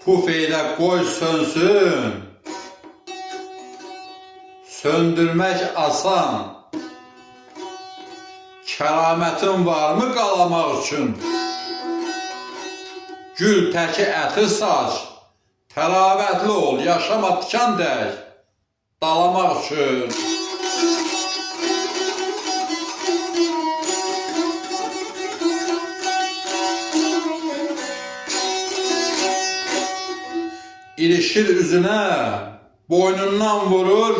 Puf eyle koy sönsün. Söndürmek asan. Kerametin var mı qalamaq üçün? Gül təki əti saç. Təravətli ol, yaşama tikan dək. Dalamaq üçün. İlişir üzünə, boynundan vurur,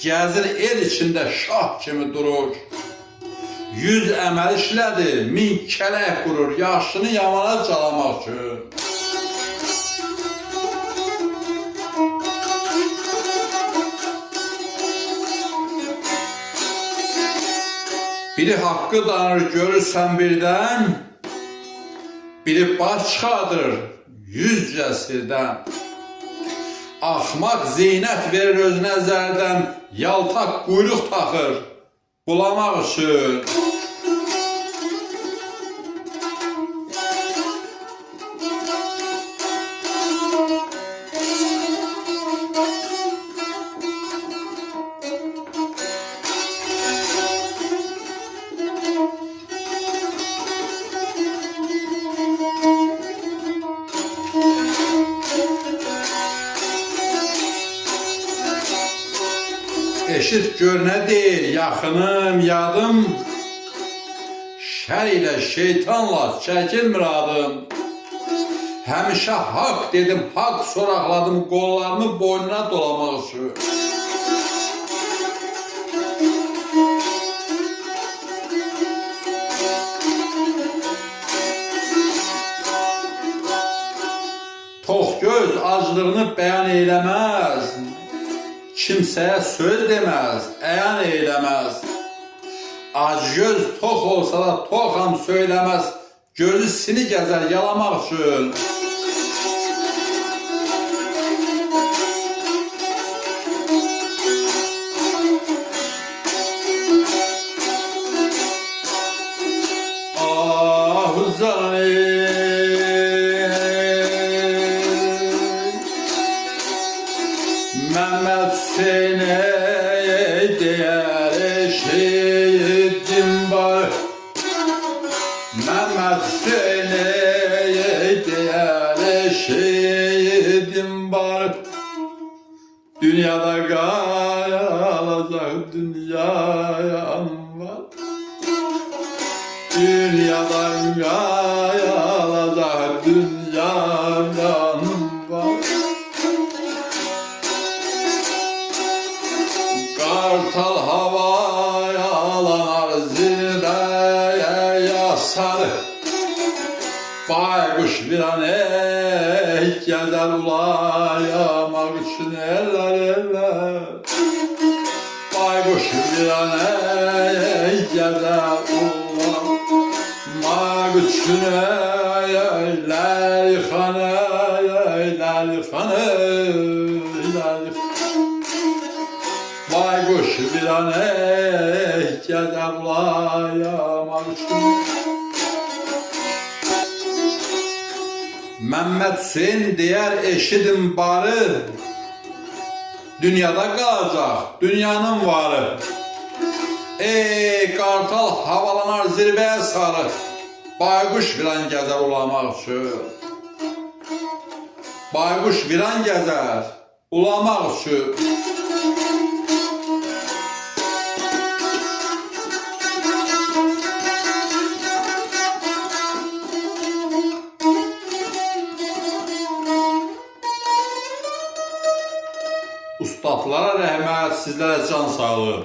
gəzir el içində şah kimi durur. Yüz əməl işlədi, min kələk qurur, yaşını yamana calamaq üçün. Biri haqqı danır, görürsən birdən, biri baş çıxardır, yüzcə sirdən. Axmaq zeynət verir özünə zərdən, yaltaq quyruq taxır, bulamaq üçün. Eşit gör nə deyir, yaxınım, yadım. Şər ilə şeytanla çəkilmir adım. Həmişə haqq dedim, haqq soraqladım, qollarımı boynuna dolamaq üçün. Tox göz aclığını bəyan eyləməz. Kimsəyə söz deməz, əyan eyləməz. Acgöz tox olsa da toxam söyləməz. Gözü sini gəzər yalamaq üçün. Ah uzay. Mehmet seni değer eşittim var. Mehmet seni değer eşittim var. Dünyada kalacak dünyam var. Dünyadan kalacak dünyam var. Kartal havaya alanar zirveye yasar. Baykuş bir an gezer ulayamak için eller eller. Baykuş bir an gezer ulayamak için eller yıkanı, eller yıkanı, eller yıkanı. Baykuş bir an gezer ulayamak için. Mehmet Hüseyin deyər eşidim barı. Dünyada qalacaq dünyanın varı. Ey qartal havalanar zirvəyə sarı. Baykuş bir an gəzər ulamaq üçün. Baykuş bir an gəzər ulamaq üçün. Ustadlara rəhmət, sizlərə can sağlığı.